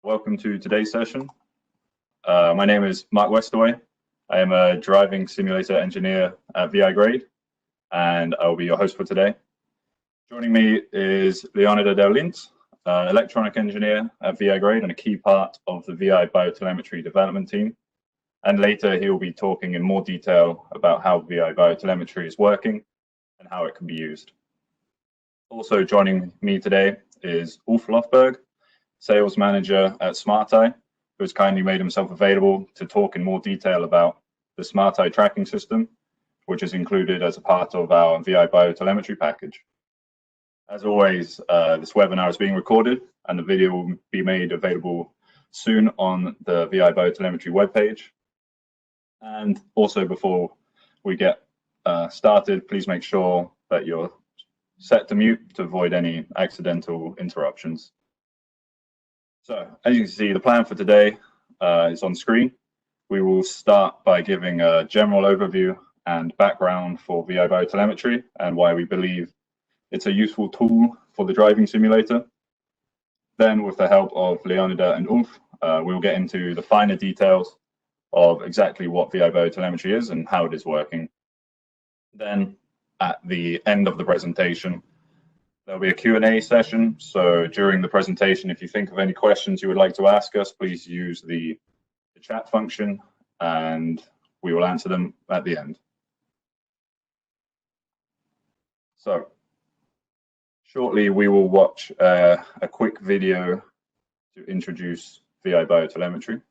Welcome to today's session. My name is Mark Westerway. I am a driving simulator engineer at VIgrade, and I will be your host for today. Joining me is Leonida Del Lint, an electronic engineer at VIgrade and a key part of the VI-BioTelemetry development team. And later he will be talking in more detail about how VI-BioTelemetry is working and how it can be used. Also joining me today is Ulf Lofberg, sales manager at SmartEye, who has kindly made himself available to talk in more detail about the SmartEye tracking system, which is included as a part of our VI-BioTelemetry package. As always, this webinar is being recorded and the video will be made available soon on the VI-BioTelemetry webpage. And also, before we get started, please make sure that you're set to mute to avoid any accidental interruptions. So, as you can see, the plan for today is on screen. We will start by giving a general overview and background for VI-BioTelemetry and why we believe it's a useful tool for the driving simulator. Then, with the help of Leonida and Ulf, we'll get into the finer details of exactly what VI-BioTelemetry is and how it is working. Then, at the end of the presentation, there'll be a Q&A session. So during the presentation, if you think of any questions you would like to ask us, please use the chat function and we will answer them at the end. So shortly, we will watch a quick video to introduce VI-BioTelemetry.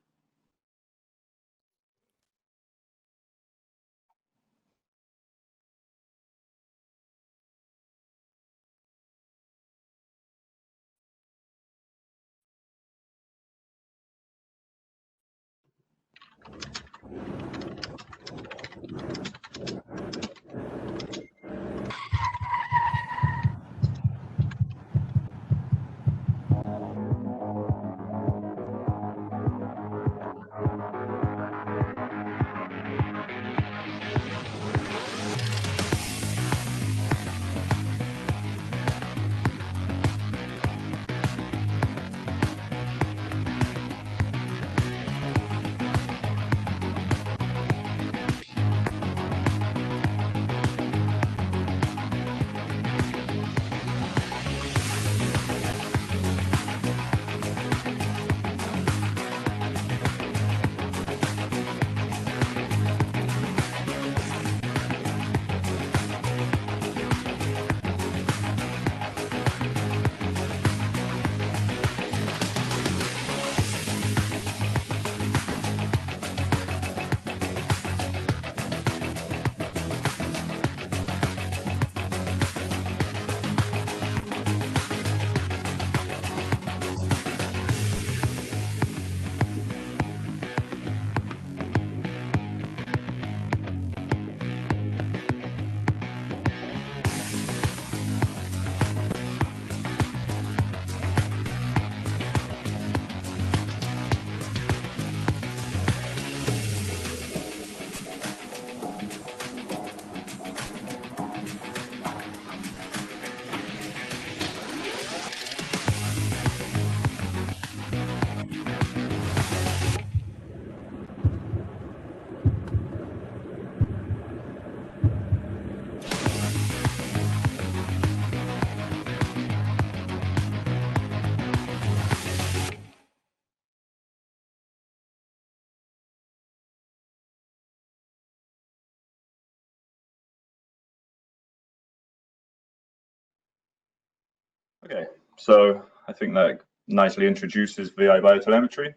Okay, so I think that nicely introduces VI-BioTelemetry,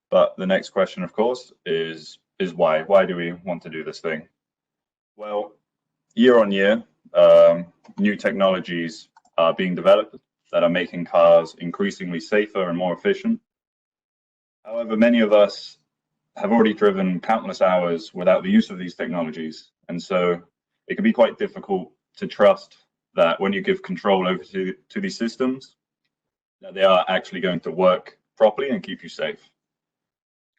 but the next question, of course, is why? Why do we want to do this thing? Well, year on year, new technologies are being developed that are making cars increasingly safer and more efficient. However, many of us have already driven countless hours without the use of these technologies, and so it can be quite difficult to trust that when you give control over to these systems, that they are actually going to work properly and keep you safe.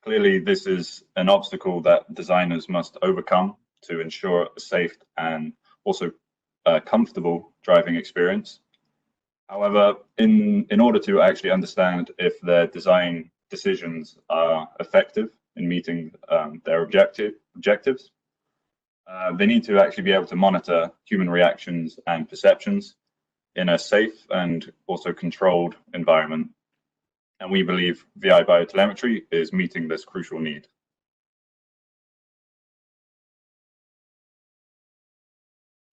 Clearly, this is an obstacle that designers must overcome to ensure a safe and also comfortable driving experience. However, in order to actually understand if their design decisions are effective in meeting their objectives. They need to actually be able to monitor human reactions and perceptions in a safe and also controlled environment. And we believe VI-BioTelemetry is meeting this crucial need.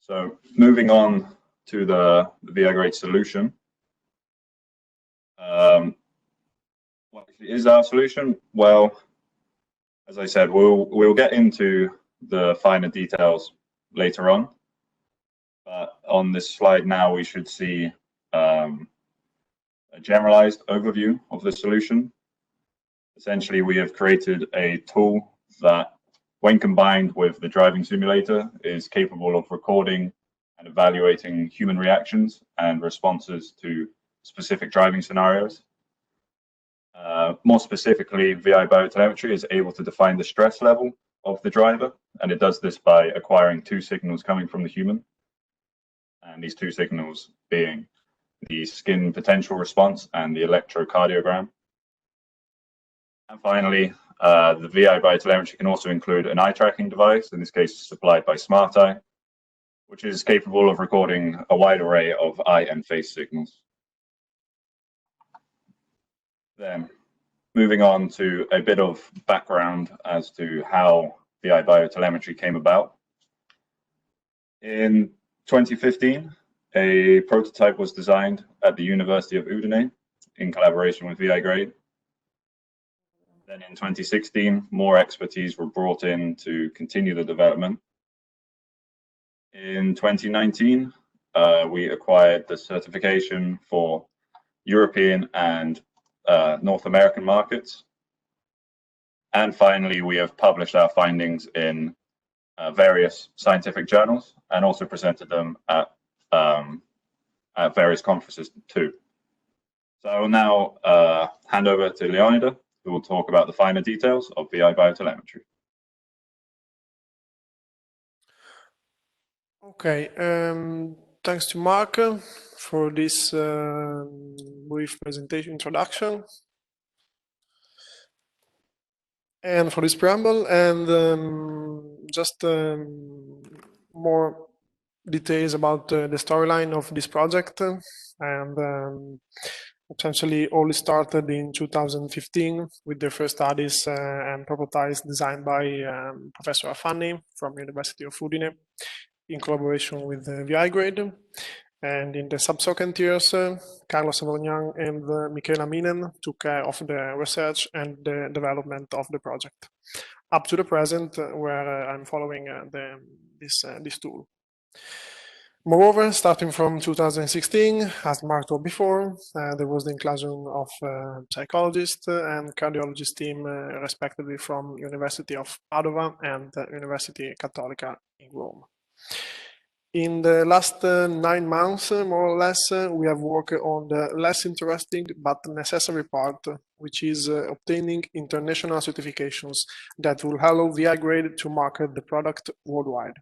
So moving on to the VIgrade solution. What is our solution? Well, as I said, we'll get into the finer details later on. But on this slide now, we should see a generalized overview of the solution. Essentially, we have created a tool that, when combined with the driving simulator, is capable of recording and evaluating human reactions and responses to specific driving scenarios. More specifically, VI-BioTelemetry is able to define the stress level of the driver, and it does this by acquiring two signals coming from the human, and these two signals being the skin potential response and the electrocardiogram. And finally, the VI-BioTelemetry can also include an eye tracking device, in this case supplied by SmartEye, which is capable of recording a wide array of eye and face signals. Then, moving on to a bit of background as to how VI-BioTelemetry came about. In 2015, a prototype was designed at the University of Udine in collaboration with VIgrade. Then in 2016, more expertise were brought in to continue the development. In 2019, we acquired the certification for European and North American markets. And finally, we have published our findings in various scientific journals and also presented them at various conferences too. So I will now hand over to Leonida, who will talk about the finer details of VI-BioTelemetry. Okay, thanks to Mark for this brief presentation introduction and for this preamble, and just more details about the storyline of this project. And essentially all started in 2015 with the first studies and prototypes designed by Professor Afani from University of Udine in collaboration with VIgrade. And in the subsequent years, Carlos Savorgnan and Michaela Minen took care of the research and the development of the project, up to the present, where I'm following this tool. Moreover, starting from 2016, as Mark told before, there was the inclusion of psychologists and cardiologist team, respectively from University of Padua and University Cattolica in Rome. In the last 9 months, more or less, we have worked on the less interesting but necessary part, which is obtaining international certifications that will allow VIgrade to market the product worldwide.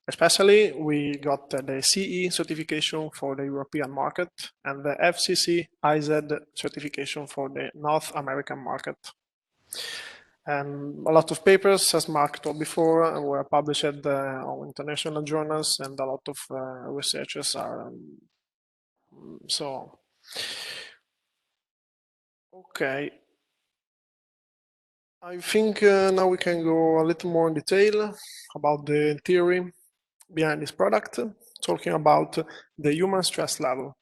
Especially, we got the CE certification for the European market and the FCC IZ certification for the North American market. And a lot of papers, as Mark told before, were published on international journals, and a lot of researchers are so. Okay. I think now we can go a little more in detail about the theory behind this product, talking about the human stress level.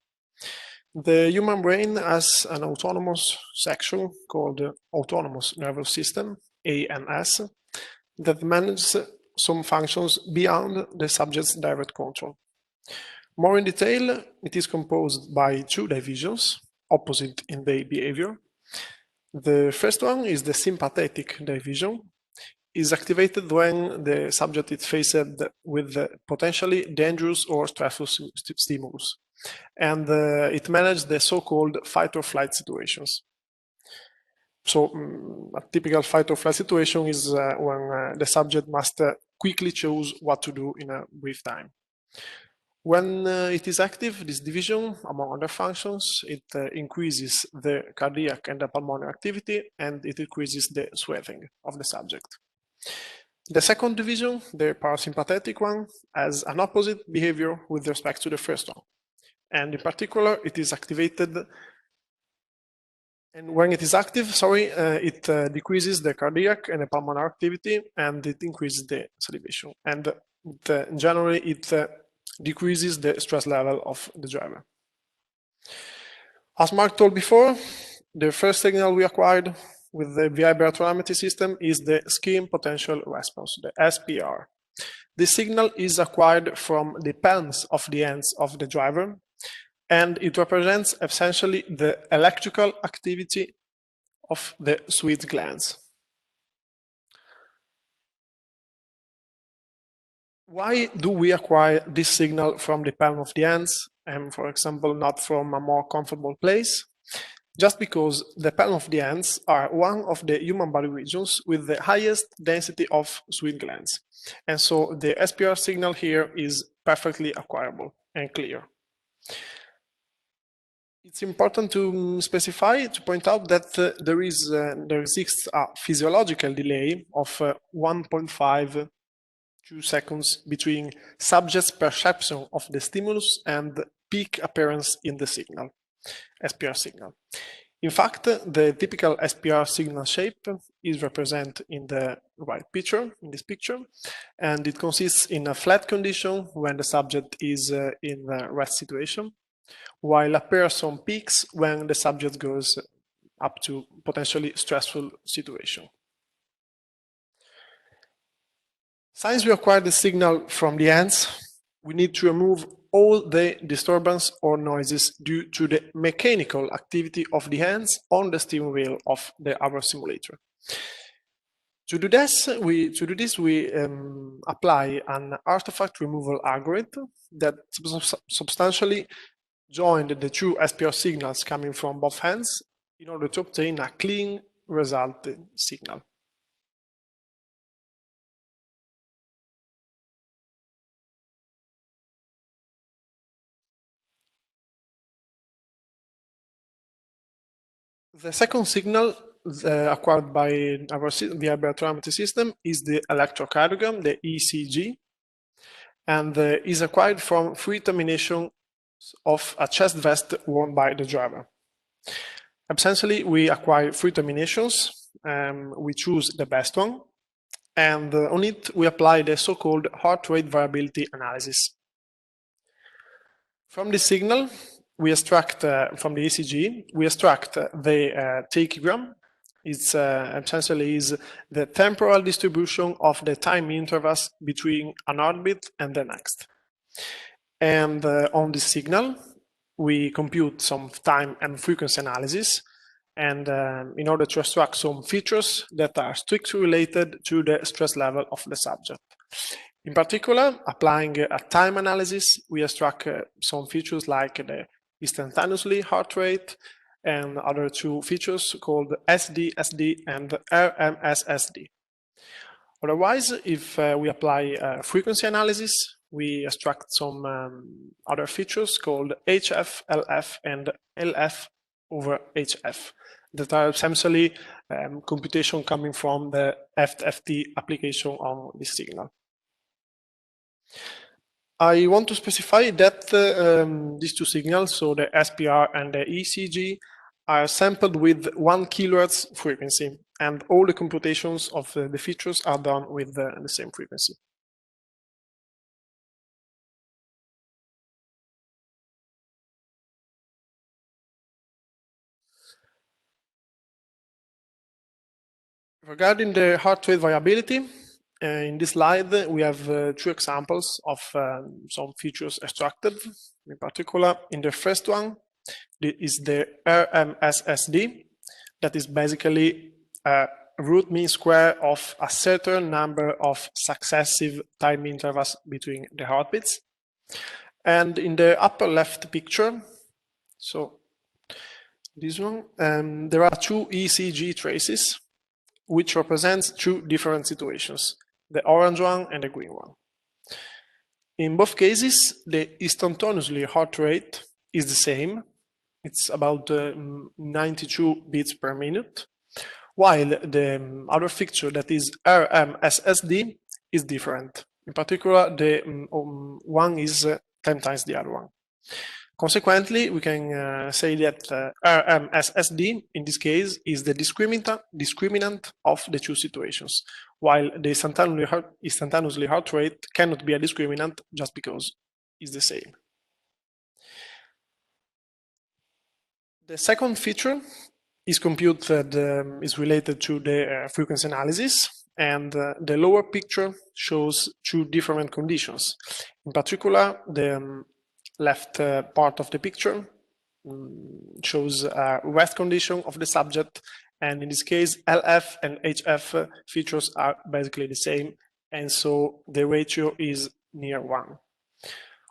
The human brain has an autonomous section called autonomous nervous system, ANS, that manages some functions beyond the subject's direct control. More in detail, it is composed by 2 divisions, opposite in their behavior. The first one is the sympathetic division. Is activated when the subject is faced with potentially dangerous or stressful stimulus, and it manages the so-called fight or flight situations. So a typical fight or flight situation is when the subject must quickly choose what to do in a brief time. When it is active, this division, among other functions, it increases the cardiac and the pulmonary activity, and it increases the sweating of the subject. The second division, the parasympathetic one, has an opposite behavior with respect to the first one. And in particular, it is activated, and when it is active, it decreases the cardiac and the pulmonary activity, and it increases the salivation. And generally, it decreases the stress level of the driver. As Mark told before, the first signal we acquired with the VI-BioTelemetry system is the scheme potential response, the SPR. This signal is acquired from the palms of the hands of the driver, and it represents essentially the electrical activity of the sweat glands. Why do we acquire this signal from the palm of the hands and, for example, not from a more comfortable place? Just because the palm of the hands are one of the human body regions with the highest density of sweat glands. And so the SPR signal here is perfectly acquirable and clear. It's important to specify, to point out that there exists a physiological delay of 1.5 2 seconds between subject's perception of the stimulus and peak appearance in the signal, SPR signal. In fact, the typical SPR signal shape is represented in the right picture, in this picture, and it consists in a flat condition when the subject is in a rest situation, while appears on peaks when the subject goes up to potentially stressful situation. Since we acquire the signal from the hands, we need to remove all the disturbance or noises due to the mechanical activity of the hands on the steering wheel of our simulator. To do this, we apply an artifact removal algorithm that substantially joined the two SPR signals coming from both hands in order to obtain a clean resulting signal. The second signal acquired by our VI-BioTelemetry system is the electrocardiogram, the ECG, and is acquired from three terminations of a chest vest worn by the driver. Essentially, we acquire three terminations, we choose the best one, and on it we apply the so-called heart rate variability analysis. From this signal, we extract from the ECG, we extract the tachygram. It's essentially is the temporal distribution of the time intervals between an heartbeat and the next. And on this signal, we compute some time and frequency analysis, and in order to extract some features that are strictly related to the stress level of the subject. In particular, applying a time analysis, we extract some features like the instantaneously heart rate and other two features called SD-SD and RMS-SD. Otherwise, if we apply frequency analysis, we extract some other features called HF, LF, and LF over HF that are essentially computation coming from the FFT application on this signal. I want to specify that these two signals, so the SPR and the ECG, are sampled with 1 kHz frequency, and all the computations of the features are done with the same frequency. Regarding the heart rate variability, in this slide, we have two examples of some features extracted. In particular, in the first one, is the RMS-SD, that is basically a root mean square of a certain number of successive time intervals between the heartbeats. And in the upper left picture, so this one, there are two ECG traces, which represents two different situations, the orange one and the green one. In both cases, the instantaneously heart rate is the same. It's about 92 beats per minute, while the other fixture that is RMSSD is different. In particular, the one is 10 times the other one. Consequently, we can say that RMSSD in this case is the discriminant of the two situations, while the instantaneously heart rate cannot be a discriminant just because it's the same. The second feature is compute that is related to the frequency analysis, and the lower picture shows two different conditions. In particular, the left part of the picture shows a rest condition of the subject, and in this case, LF and HF features are basically the same, and so the ratio is near 1.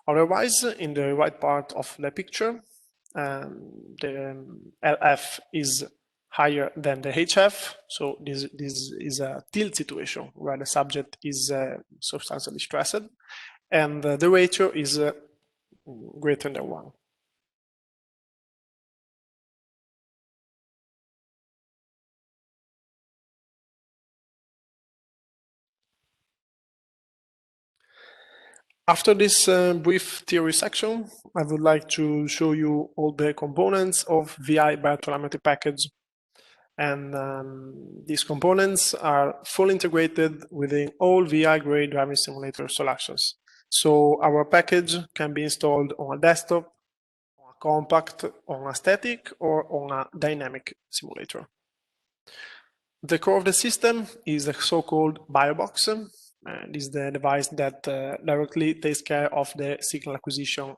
Otherwise, in the right part of the picture, the LF is higher than the HF, so this is a tilt situation where the subject is substantially stressed, and the ratio is greater than 1. After this brief theory section, I would like to show you all the components of VI-BioTelemetry package. And these components are fully integrated within all VIgrade driving simulator solutions. So our package can be installed on a desktop, on a compact, on a static, or on a dynamic simulator. The core of the system is a so-called BioBox. This is the device that directly takes care of the signal acquisition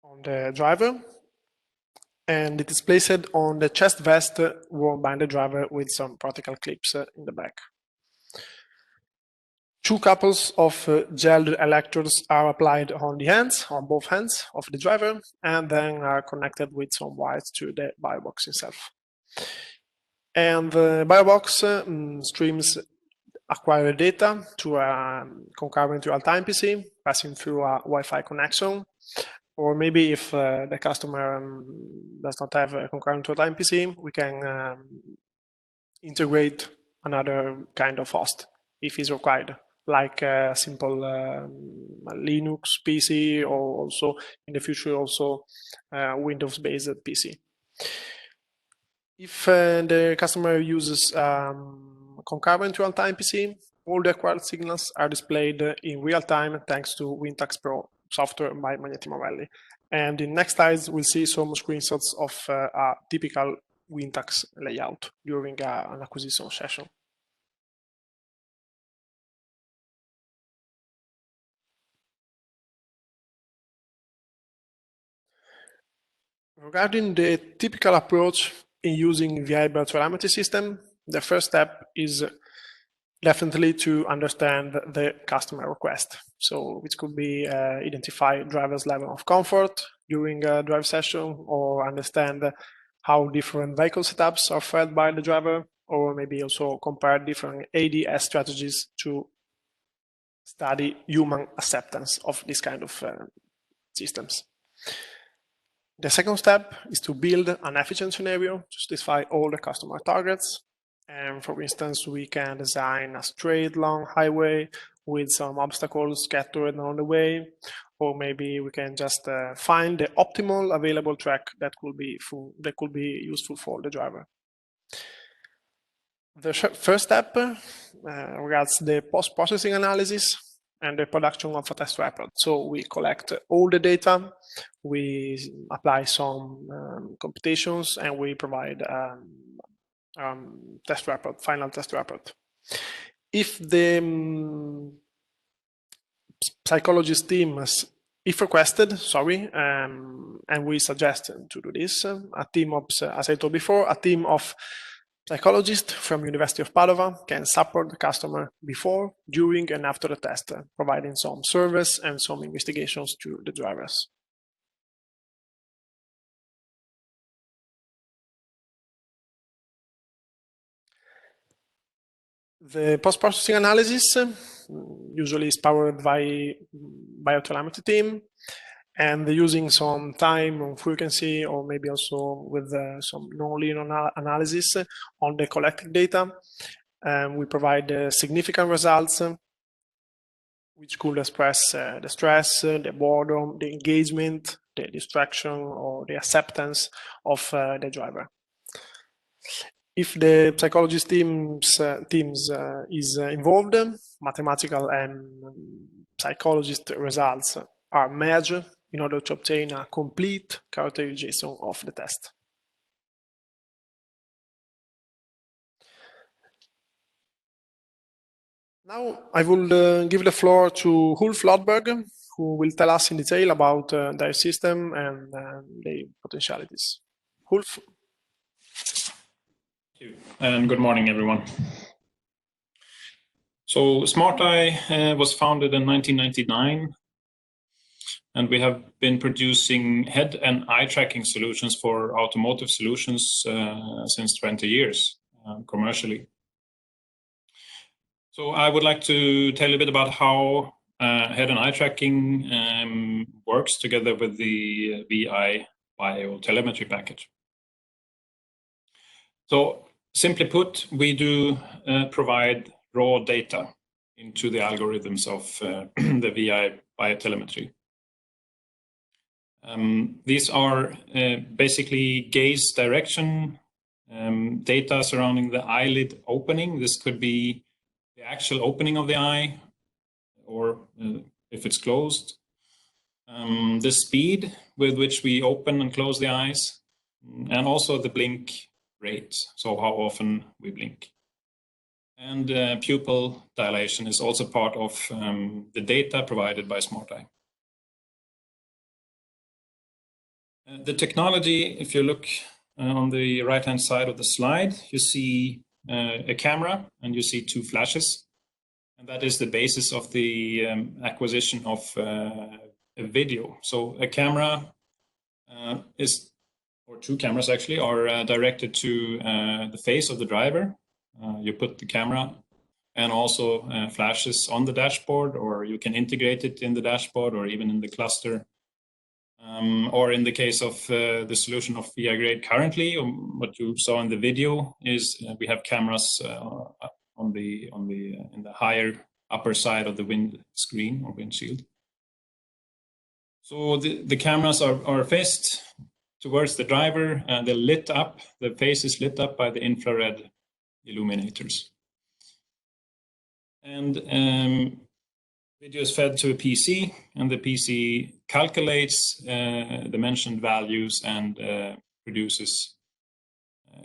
on the driver. And it is placed on the chest vest worn by the driver with some practical clips in the back. Two couples of gelled electrodes are applied on the hands, on both hands of the driver, and then are connected with some wires to the BioBox itself. And the BioBox streams acquired data to a concurrent real-time PC, passing through a Wi-Fi connection. Or maybe if the customer does not have a concurrent real-time PC, we can integrate another kind of host if it's required, like a simple Linux PC, or also in the future also Windows-based PC. If the customer uses concurrent real-time PC, all the acquired signals are displayed in real time thanks to Wintax Pro software by Magneti Morelli. And in next slides, we'll see some screenshots of a typical Wintax layout during an acquisition session. Regarding the typical approach in using VI-BioTelemetry system, the first step is definitely to understand the customer request. So which could be identify driver's level of comfort during a drive session, or understand how different vehicle setups are fed by the driver, or maybe also compare different ADS strategies to study human acceptance of this kind of systems. The second step is to build an efficient scenario to satisfy all the customer targets. And for instance, we can design a straight long highway with some obstacles scattered along the way, or maybe we can just find the optimal available track that could be useful for the driver. The first step regards the post-processing analysis and the production of a test report. So we collect all the data, we apply some computations, and we provide test report, final test report. If the psychologist team, if requested, and we suggest to do this, a team of, as I told before, a team of psychologists from University of Padova can support the customer before, during, and after the test, providing some service and some investigations to the drivers. The post-processing analysis usually is powered by VI-BioTelemetry team, and using some time on frequency, or maybe also with some nonlinear analysis on the collected data. We provide significant results which could express the stress, the boredom, the engagement, the distraction, or the acceptance of the driver. If the psychologist teams is involved, mathematical and psychologist results are merged in order to obtain a complete characterization of the test. Now I will give the floor to Ulf Lodberg, who will tell us in detail about their system and their potentialities. Ulf. Thank you, and good morning, everyone. So SmartEye was founded in 1999, and we have been producing head and eye tracking solutions for automotive solutions since 20 years commercially. So I would like to tell you a bit about how head and eye tracking works together with the VI-BioTelemetry package. So simply put, we do provide raw data into the algorithms of the VI-BioTelemetry. These are basically gaze direction data surrounding the eyelid opening. This could be the actual opening of the eye, or if it's closed, the speed with which we open and close the eyes, and also the blink rate, so how often we blink. And pupil dilation is also part of the data provided by SmartEye. The technology, if you look on the right-hand side of the slide, you see a camera and you see two flashes. And that is the basis of the acquisition of a video. So a camera or two cameras actually, are directed to the face of the driver. You put the camera and also flashes on the dashboard, or you can integrate it in the dashboard or even in the cluster. Or in the case of the solution of VIgrade currently, what you saw in the video is we have cameras in the higher upper side of the windscreen or windshield. So the cameras are faced towards the driver, and they're lit up. The face is lit up by the infrared illuminators. And video is fed to a PC, and the PC calculates the mentioned values and produces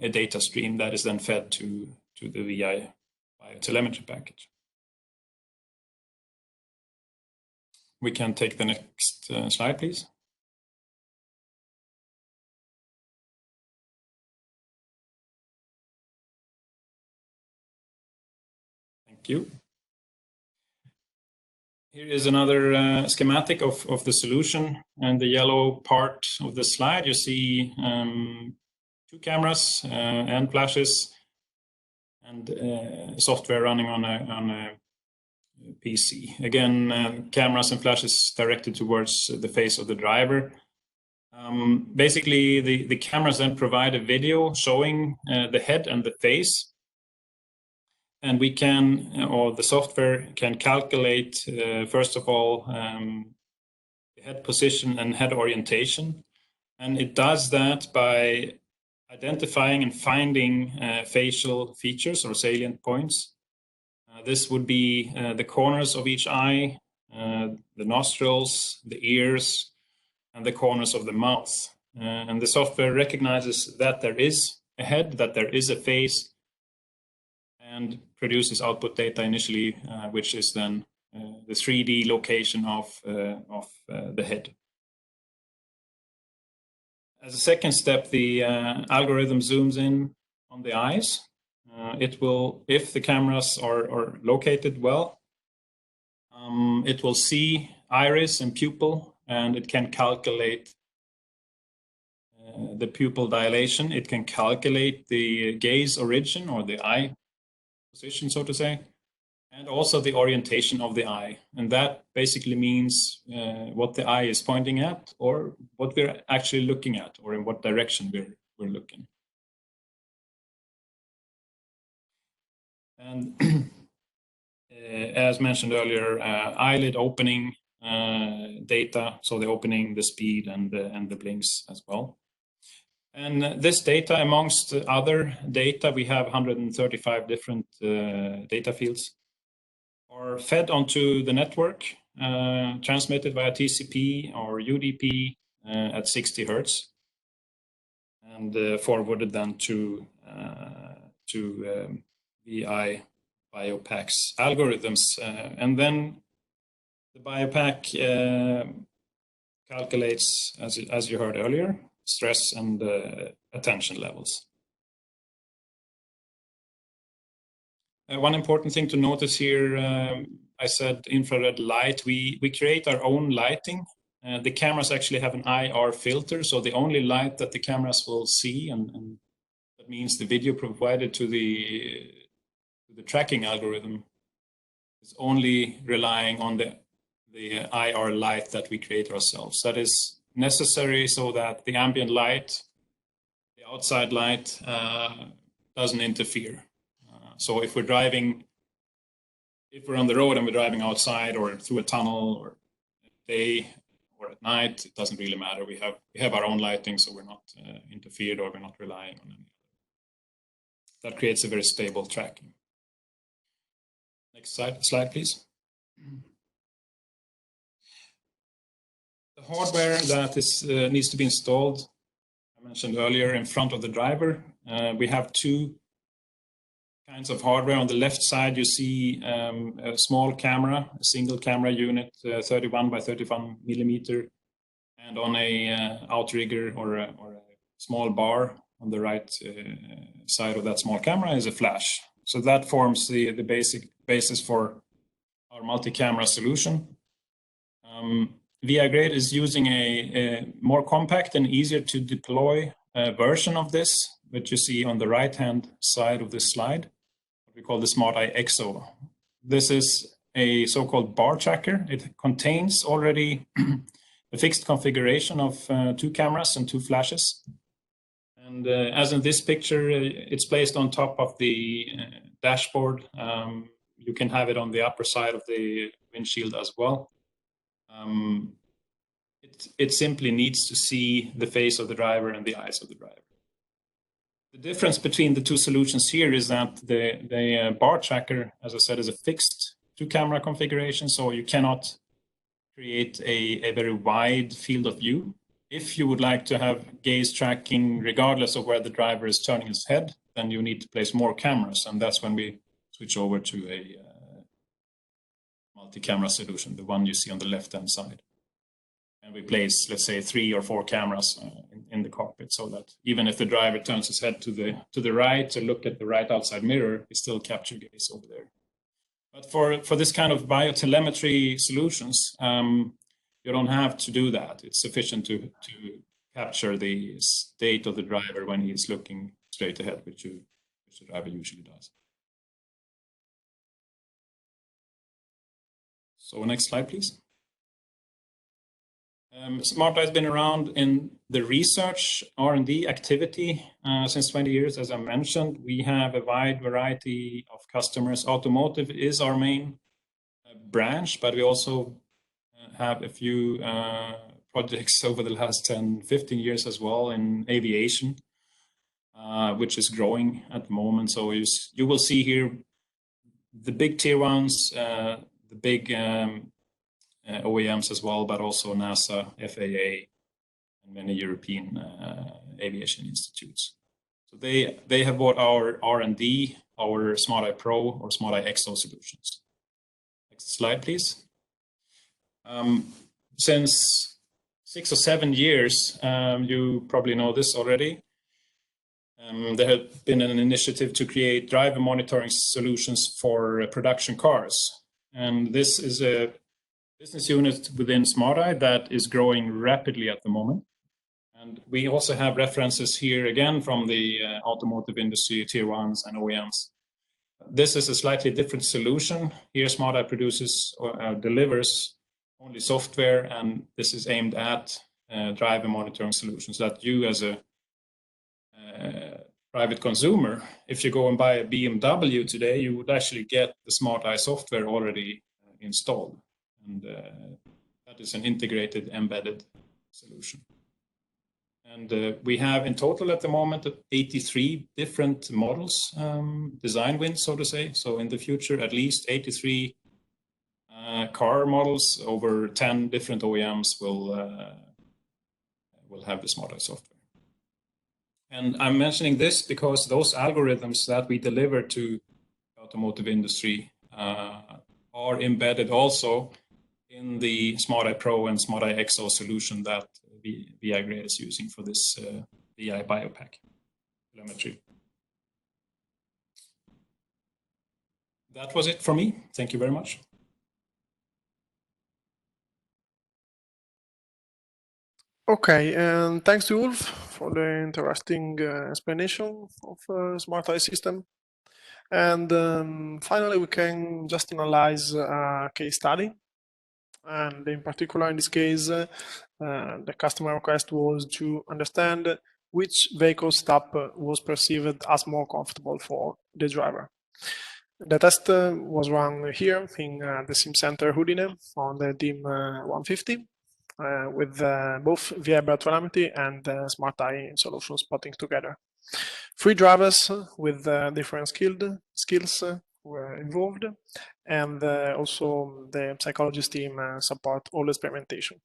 a data stream that is then fed to the VI-BioTelemetry package. We can take the next slide, please. Thank you. Here is another schematic of the solution, and the yellow part of the slide, you see two cameras and flashes and software running on a PC. Again, cameras and flashes directed towards the face of the driver. Basically, the cameras then provide a video showing the head and the face. And we can, or the software can calculate, first of all, the head position and head orientation. And it does that by identifying and finding facial features or salient points. This would be the corners of each eye, the nostrils, the ears, and the corners of the mouth. And the software recognizes that there is a head, that there is a face, and produces output data initially, which is then the 3D location of the head. As a second step, the algorithm zooms in on the eyes. It will, if the cameras are located well, it will see iris and pupil, and it can calculate the pupil dilation. It can calculate the gaze origin or the eye position, so to say. and also the orientation of the eye. And that basically means what the eye is pointing at, or what we're actually looking at, or in what direction we're looking. And as mentioned earlier, eyelid opening data, so the opening, the speed, and the blinks as well. And this data, amongst other data, we have 135 different data fields, are fed onto the network, transmitted via TCP or UDP at 60 Hertz, and forwarded then to VI-BioPack's algorithms. And then the BioPack calculates, as you heard earlier, stress and attention levels. One important thing to notice here, I said infrared light. We create our own lighting. The cameras actually have an IR filter, so the only light that the cameras will see, and that means the video provided to the tracking algorithm, is only relying on the IR light that we create ourselves. That is necessary so that the ambient light, the outside light, doesn't interfere. So if we're on the road and we're driving outside or through a tunnel or at day or at night, it doesn't really matter. We have our own lighting, so we're not interfered, or we're not relying on any other. That creates a very stable tracking. Next slide, please. The hardware that needs to be installed, I mentioned earlier, in front of the driver. We have two kinds of hardware. On the left side, you see a small camera, a single camera unit, 31 by 31 millimeter, and on a outrigger or a small bar on the right side of that small camera is a flash. So that forms the basic basis for our multi-camera solution. VIgrade is using a more compact and easier to deploy version of this, which you see on the right-hand side of this slide. We call the SmartEye EXO. This is a so-called bar tracker. It contains already a fixed configuration of 2 cameras and 2 flashes. And as in this picture, it's placed on top of the dashboard. You can have it on the upper side of the windshield as well. It simply needs to see the face of the driver and the eyes of the driver. The difference between the two solutions here is that the bar tracker, as I said, is a fixed 2-camera configuration, so you cannot create a very wide field of view. If you would like to have gaze tracking regardless of where the driver is turning his head, then you need to place more cameras, and that's when we switch over to a multi-camera solution, the one you see on the left-hand side. And we place, let's say, 3 or 4 cameras in the cockpit, so that even if the driver turns his head to the right to look at the right outside mirror, we still capture gaze over there. But for this kind of biotelemetry solutions, you don't have to do that. It's sufficient to capture the state of the driver when he's looking straight ahead, which the driver usually does. So next slide, please. SmartEye has been around in the research R&D activity since 20 years, as I mentioned. We have a wide variety of customers. Automotive is our main branch, but we also have a few projects over the last 10, 15 years as well in aviation, which is growing at the moment. So you will see here the big tier ones, the big OEMs as well, but also NASA, FAA, and many European aviation institutes. So they have bought our R&D, our SmartEye Pro or SmartEye EXO solutions. Next slide, please. Since 6 or 7 years, you probably know this already, there has been an initiative to create driver monitoring solutions for production cars. And this is a business unit within SmartEye that is growing rapidly at the moment. And we also have references here again from the automotive industry, tier ones and OEMs. This is a slightly different solution. Here, SmartEye produces or delivers only software, and this is aimed at driver monitoring solutions that you, as a private consumer, if you go and buy a BMW today, you would actually get the SmartEye software already installed, and that is an integrated embedded solution. And we have in total at the moment 83 different models, design wins, so to say. So in the future, at least 83 car models, over 10 different OEMs will have the SmartEye software. And I'm mentioning this because those algorithms that we deliver to the automotive industry are embedded also in the SmartEye Pro and SmartEye XO solution that VIgrade is using for this VI-BioTelemetry. That was it for me. Thank you very much. Okay, and thanks to Ulf for the interesting explanation of SmartEye system. And finally, we can just analyze a case study. And in particular, in this case, the customer request was to understand which vehicle stop was perceived as more comfortable for the driver. The test was run here in the Sim Center Udine on the DIM 150 with both VI-BioTelemetry and SmartEye solution spotting together. 3 drivers with different skills were involved, and also the psychologist team support all experimentation.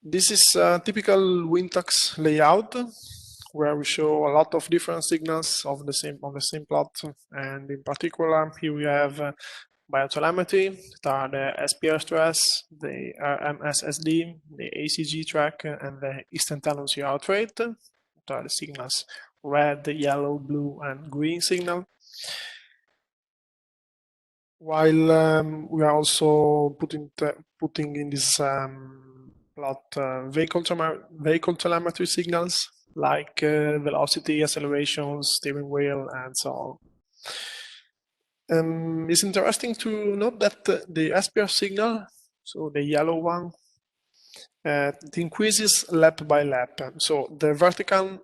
This is a typical Wintax layout where we show a lot of different signals of the same plot, and in particular here we have biotelemetry, that are the SPR stress, the RMSSD, the ACG track, and the instantaneous heart rate, that are the signals red, yellow, blue, and green signal. While we are also putting in this plot vehicle telemetry signals like velocity, acceleration, steering wheel, and so on. It's interesting to note that the SPR signal, so the yellow one, it increases lap by lap. So the vertical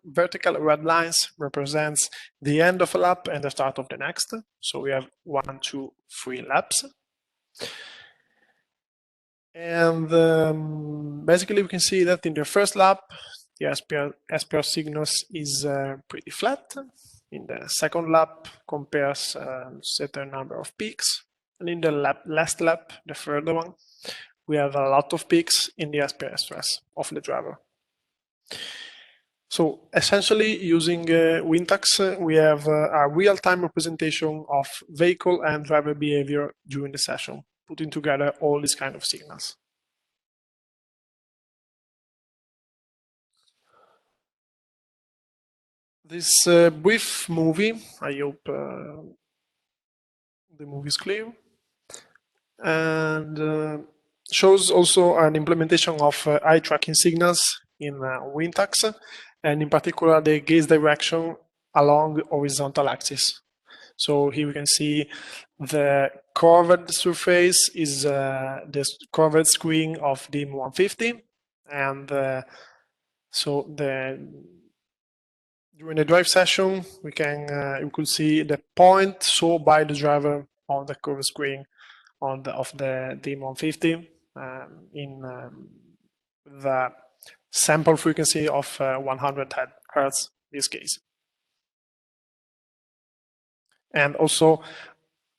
red lines represents the end of a lap and the start of the next. So we have 1, 2, 3 laps. And basically we can see that in the first lap, the SPR signals is pretty flat. In the second lap compares a certain number of peaks. And in the last lap, the third one, we have a lot of peaks in the SPR stress of the driver. So essentially using Wintax, we have a real-time representation of vehicle and driver behavior during the session, putting together all these kind of signals. This brief movie, I hope the movie is clear, and shows also an implementation of eye tracking signals in Wintax, and in particular the gaze direction along the horizontal axis. So here we can see the curved surface is the curved screen of DIM 150, and so during the drive session we could see the point shown by the driver on the curved screen of the DIM 150 in the sample frequency of 100 Hz in this case. And also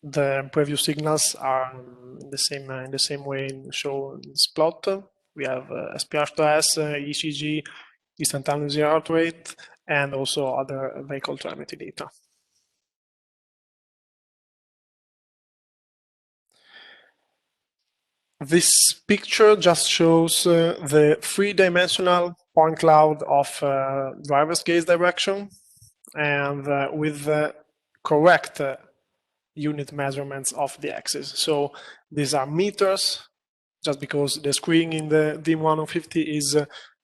the preview signals are in the same way shown in this plot. We have SPR stress, ECG, instantaneous heart rate, and also other vehicle telemetry data. This picture just shows the 3-dimensional point cloud of driver's gaze direction, and with the correct unit measurements of the axis. So these are meters, just because the screen in the DIM 150 is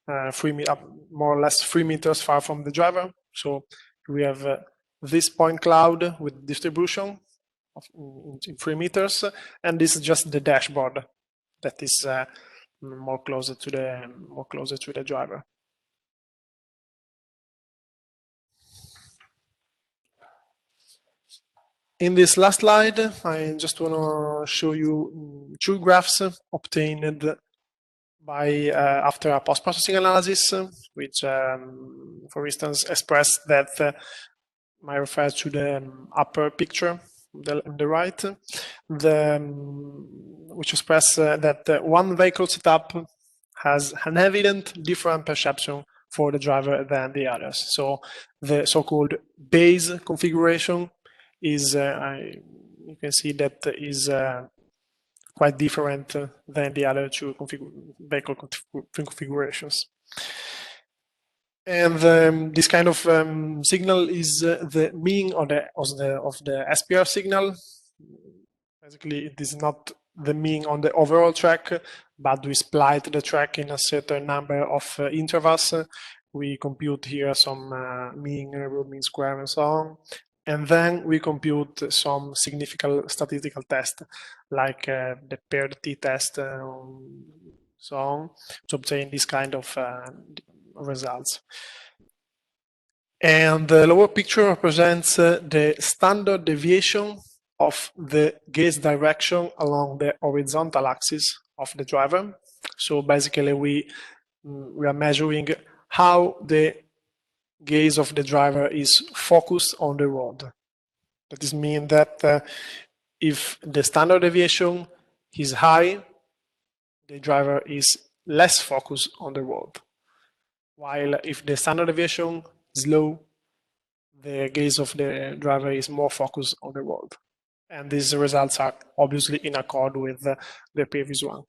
more or less 3 meters far from the driver. So we have this point cloud with distribution in 3 meters, and this is just the dashboard that is more closer to the driver. In this last slide, I just want to show you 2 graphs obtained by after a post-processing analysis, which, for instance, express that I refer to the upper picture on the right, which express that one vehicle setup has an evident different perception for the driver than the others. So the so-called base configuration is, you can see that is quite different than the other 2 vehicle configurations. And this kind of signal is the mean of the SPR signal. Basically, it is not the mean on the overall track, but we split the track in a certain number of intervals. We compute here some mean, root mean square, and so on. And then we compute some significant statistical test, like the paired t-test, so on, to obtain this kind of results. And the lower picture represents the standard deviation of the gaze direction along the horizontal axis of the driver. So basically, we are measuring how the gaze of the driver is focused on the road. That is mean that if the standard deviation is high, the driver is less focused on the road. While if the standard deviation is low, the gaze of the driver is more focused on the road. And these results are obviously in accord with the previous one.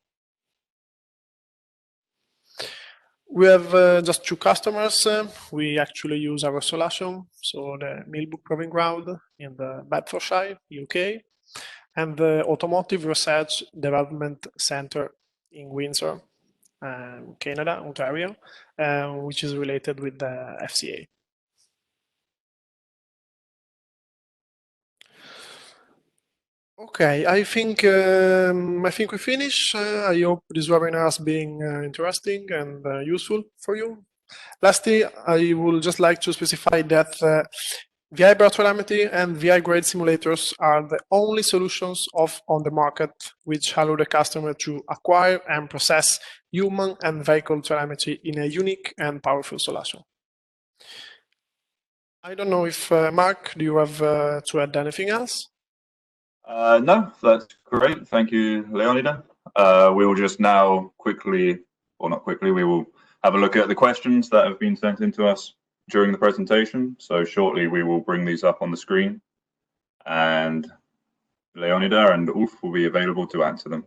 We have just 2 customers. We actually use our solution, so the Millbrook Proving Ground in the Bedfordshire, UK, and the Automotive Research Development Center in Windsor, Canada, Ontario, which is related with the FCA. Okay, I think we finish. I hope this webinar has been interesting and useful for you. Lastly, I would just like to specify that VI-BioTelemetry and VIgrade simulators are the only solutions on the market which allow the customer to acquire and process human and vehicle telemetry in a unique and powerful solution. I don't know if, Mark, do you have to add anything else? No, that's great. Thank you, Leonida. We will just now quickly, or not quickly, we will have a look at the questions that have been sent in to us during the presentation. So shortly we will bring these up on the screen, and Leonida and Ulf will be available to answer them.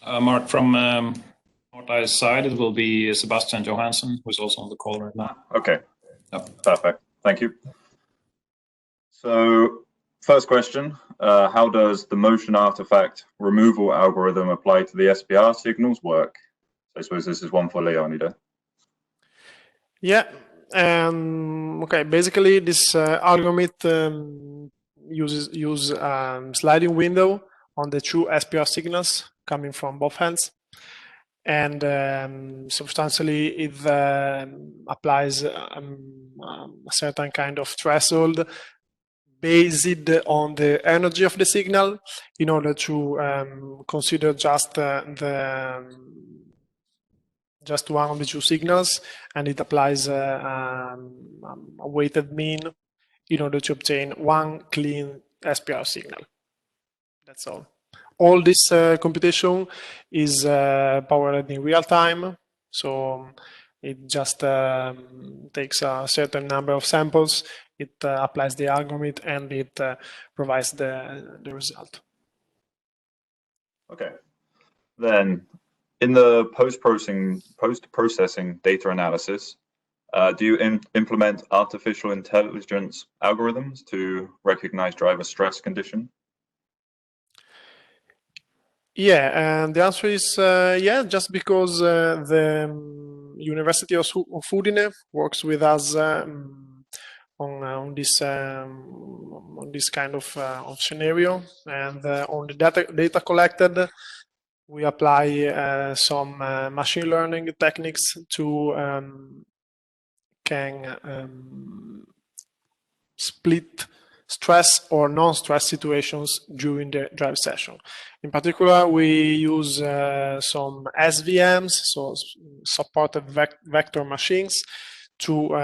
Mark, from Northey's side, it will be Sebastian Johansson, who's also on the call right now. Okay, Yep. Perfect. Thank you. So first question, how does the motion artifact removal algorithm apply to the SPR signals work? I suppose this is one for Leonida. Yeah, okay, basically this algorithm uses sliding window on the 2 SPR signals coming from both ends. And substantially it applies a certain kind of threshold based on the energy of the signal in order to consider just just one of the 2 signals, and it applies a weighted mean in order to obtain one clean SPR signal. That's all. All this computation is powered in real time, so it just takes a certain number of samples, it applies the algorithm, and it provides the result. Okay. Then in the post-processing data analysis, do you implement artificial intelligence algorithms to recognize driver stress condition? Yeah, and the answer is yeah, just because the University of Udine works with us on this kind of scenario, and on the data collected, we apply some machine learning techniques to can split stress or non-stress situations during the drive session. In particular, we use some SVMs, so supported vector machines, to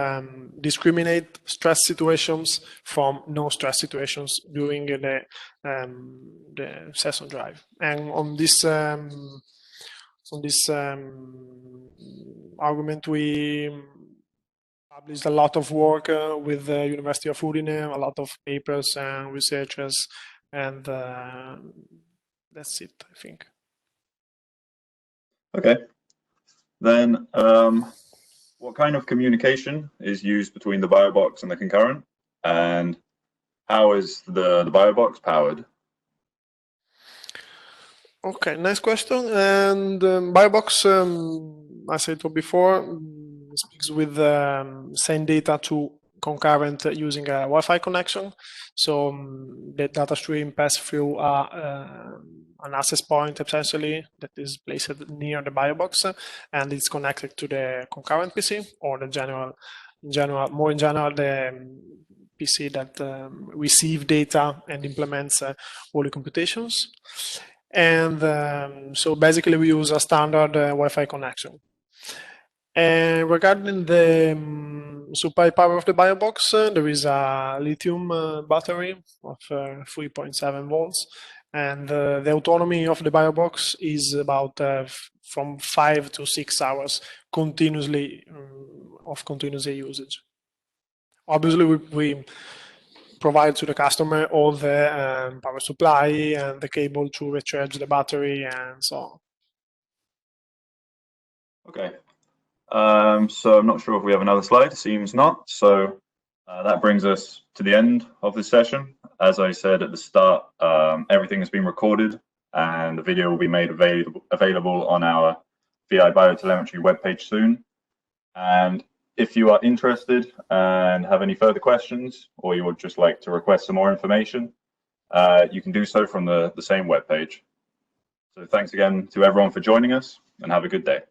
discriminate stress situations from no-stress situations during the session drive. And on this argument, we published a lot of work with the University of Udine, a lot of papers and researchers, and that's it, I think. Okay. Then, what kind of communication is used between the BioBox and the concurrent, and how is the BioBox powered? Okay, nice question. And BioBox, as I told before, speaks with send data to concurrent using a Wi-Fi connection. So the data stream passes through an access point essentially that is placed near the BioBox, and it's connected to the concurrent PC or the more in general the PC that receive data and implements all the computations. And so basically we use a standard Wi-Fi connection. And regarding the supply power of the BioBox, there is a lithium battery of 3.7 volts, and the autonomy of the BioBox is about from 5 to 6 hours continuously of continuous usage. Obviously, we provide to the customer all the power supply and the cable to recharge the battery and so on. Okay. So I'm not sure if we have another slide. Seems not. So that brings us to the end of this session. As I said at the start, everything has been recorded, and the video will be made available on our VI-BioTelemetry webpage soon. And if you are interested and have any further questions, or you would just like to request some more information, you can do so from the same webpage. So thanks again to everyone for joining us, and have a good day.